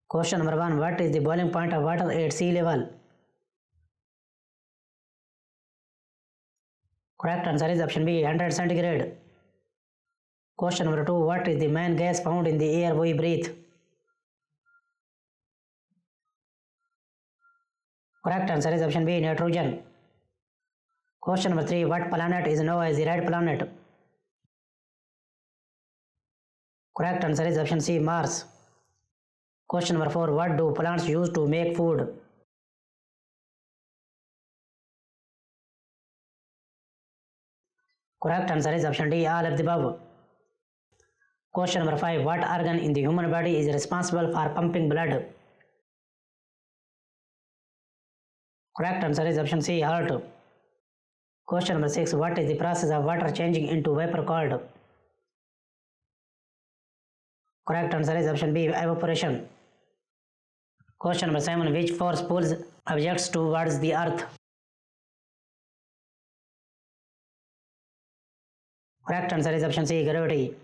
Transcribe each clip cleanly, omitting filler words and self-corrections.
Question number 1. What is the boiling point of water at sea level? Correct answer is option B, 100 centigrade. Question number 2. What is the main gas found in the air we breathe? Correct answer is option B, nitrogen. Question number 3. What planet is known as the red planet? Correct answer is option C, Mars. Question number 4. What do plants use to make food? Correct answer is option D, all of the above. Question number 5. What organ in the human body is responsible for pumping blood? Correct answer is option C, heart. Question number 6. What is the process of water changing into vapor called? Correct answer is option B, evaporation. Question number 7. Which force pulls objects towards the earth? Correct answer is option C, gravity.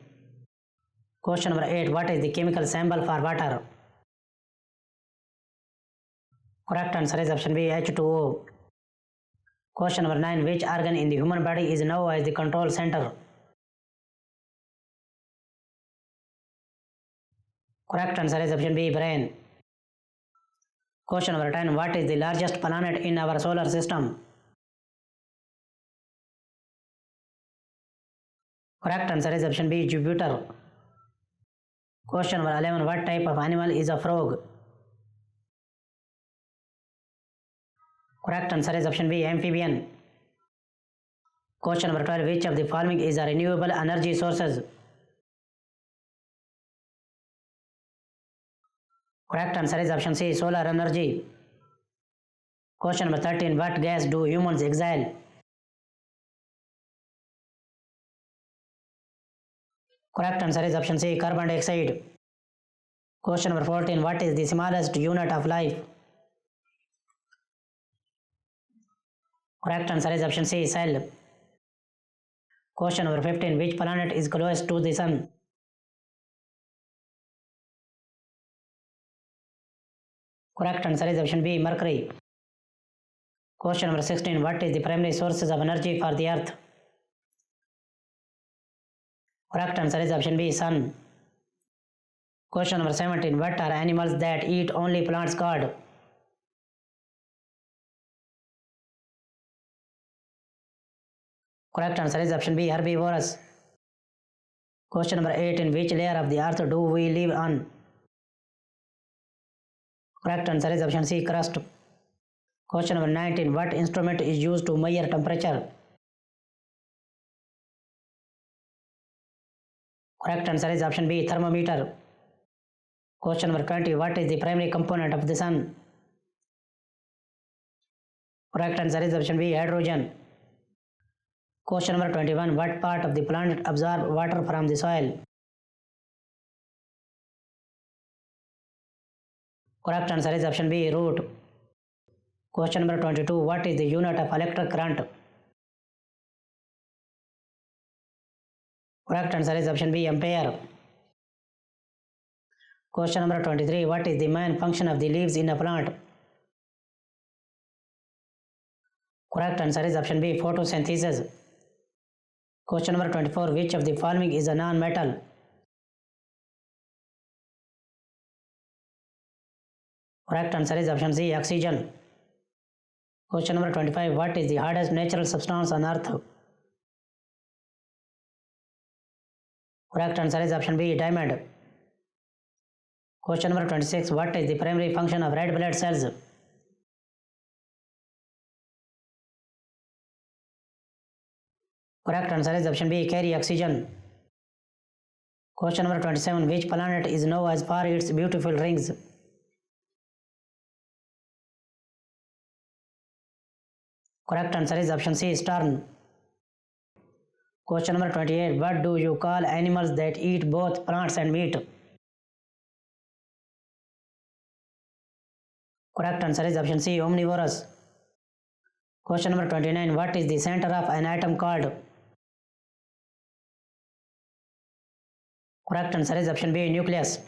Question number 8. What is the chemical symbol for water? Correct answer is option B, H2O. Question number 9. Which organ in the human body is known as the control center? Correct answer is option B, brain. Question number 10. What is the largest planet in our solar system? Correct answer is option B, Jupiter. Question number 11. What type of animal is a frog? Correct answer is option B, amphibian. Question number 12. Which of the following is a renewable energy sources? Correct answer is option C, solar energy. Question number 13. What gas do humans exhale? Correct answer is option C, carbon dioxide. Question number 14. What is the smallest unit of life? Correct answer is option C, cell. Question number 15. Which planet is closest to the sun? Correct answer is option B, Mercury. Question number 16. What is the primary sources of energy for the earth? Correct answer is option B, sun. Question number 17. What are animals that eat only plants called? Correct answer is option B, herbivorous. Question number 18. Which layer of the earth do we live on? Correct answer is option C, crust. Question number 19. What instrument is used to measure temperature? Correct answer is option B, thermometer. Question number 20. What is the primary component of the sun? Correct answer is option B, hydrogen. Question number 21. What part of the planet absorbs water from the soil? Correct answer is option B, root. Question number 22. What is the unit of electric current? Correct answer is option B, ampere. Question number 23. What is the main function of the leaves in a plant? Correct answer is option B, photosynthesis. Question number 24. Which of the following is a non-metal? Correct answer is option C, oxygen. Question number 25. What is the hardest natural substance on earth? Correct answer is option B, diamond. Question number 26. What is the primary function of red blood cells? Correct answer is option B, carry oxygen. Question number 27. Which planet is known as for its beautiful rings? Correct answer is option C, Saturn. Question number 28. What do you call animals that eat both plants and meat? Correct answer is option C, omnivorous. Question number 29. What is the center of an atom called? Correct answer is option B, nucleus.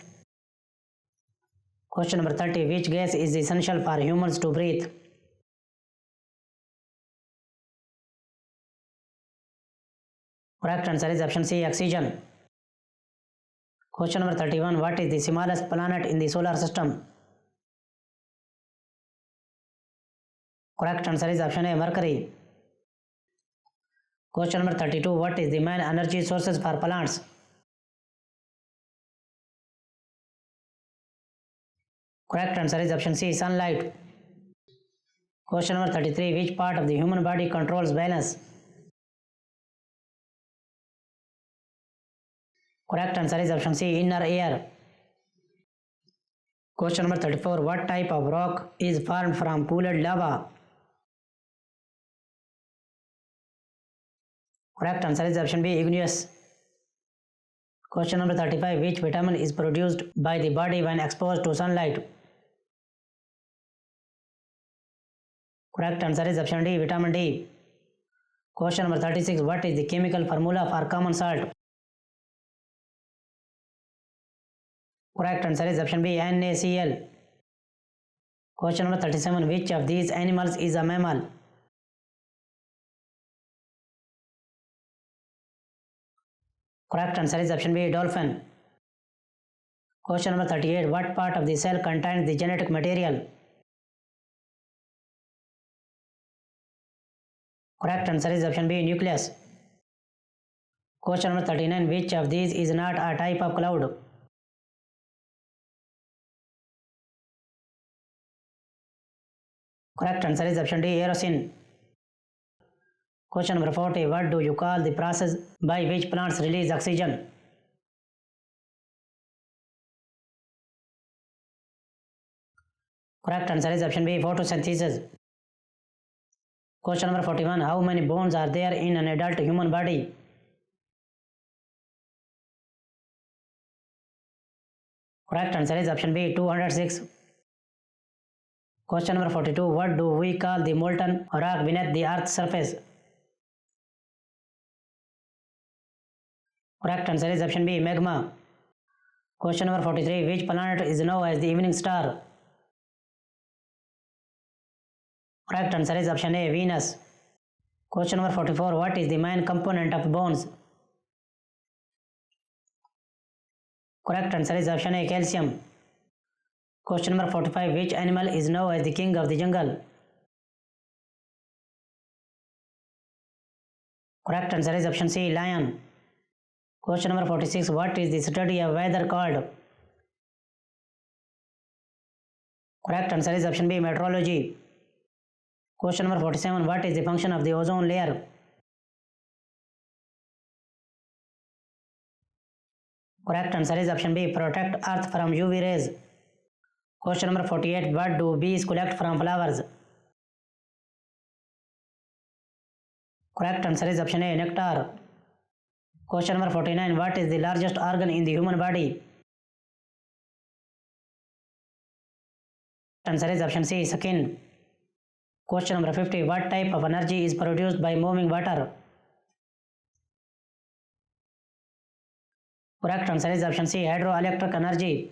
Question number 30. Which gas is essential for humans to breathe? Correct answer is option C, oxygen. Question number 31. What is the smallest planet in the solar system? Correct answer is option A, Mercury. Question number 32. What is the main energy sources for plants? Correct answer is option C, sunlight. Question number 33. Which part of the human body controls balance? Correct answer is option C, inner ear. Question number 34. What type of rock is formed from cooled lava? Correct answer is option B, igneous. Question number 35. Which vitamin is produced by the body when exposed to sunlight? Correct answer is option D, vitamin D. Question number 36. What is the chemical formula for common salt? Correct answer is option B, NaCl. Question number 37. Which of these animals is a mammal? Correct answer is option B, dolphin. Question number 38. What part of the cell contains the genetic material? Correct answer is option B, nucleus. Question number 39. Which of these is not a type of cloud? Correct answer is option D, aerosine. Question number 40. What do you call the process by which plants release oxygen? Correct answer is option B, photosynthesis. Question number 41. How many bones are there in an adult human body? Correct answer is option B, 206. Question number 42. What do we call the molten rock beneath the earth's surface? Correct answer is option B, magma. Question number 43. Which planet is known as the evening star? Correct answer is option A, Venus. Question number 44. What is the main component of bones? Correct answer is option A, calcium. Question number 45. Which animal is known as the king of the jungle? Correct answer is option C, lion. Question number 46. What is the study of weather called? Correct answer is option B, meteorology. Question number 47. What is the function of the ozone layer? Correct answer is option B, protect earth from UV rays. Question number 48. What do bees collect from flowers? Correct answer is option A, nectar. Question number 49. What is the largest organ in the human body? Answer is option C, skin. Question number 50. What type of energy is produced by moving water? Correct answer is option C, hydroelectric energy.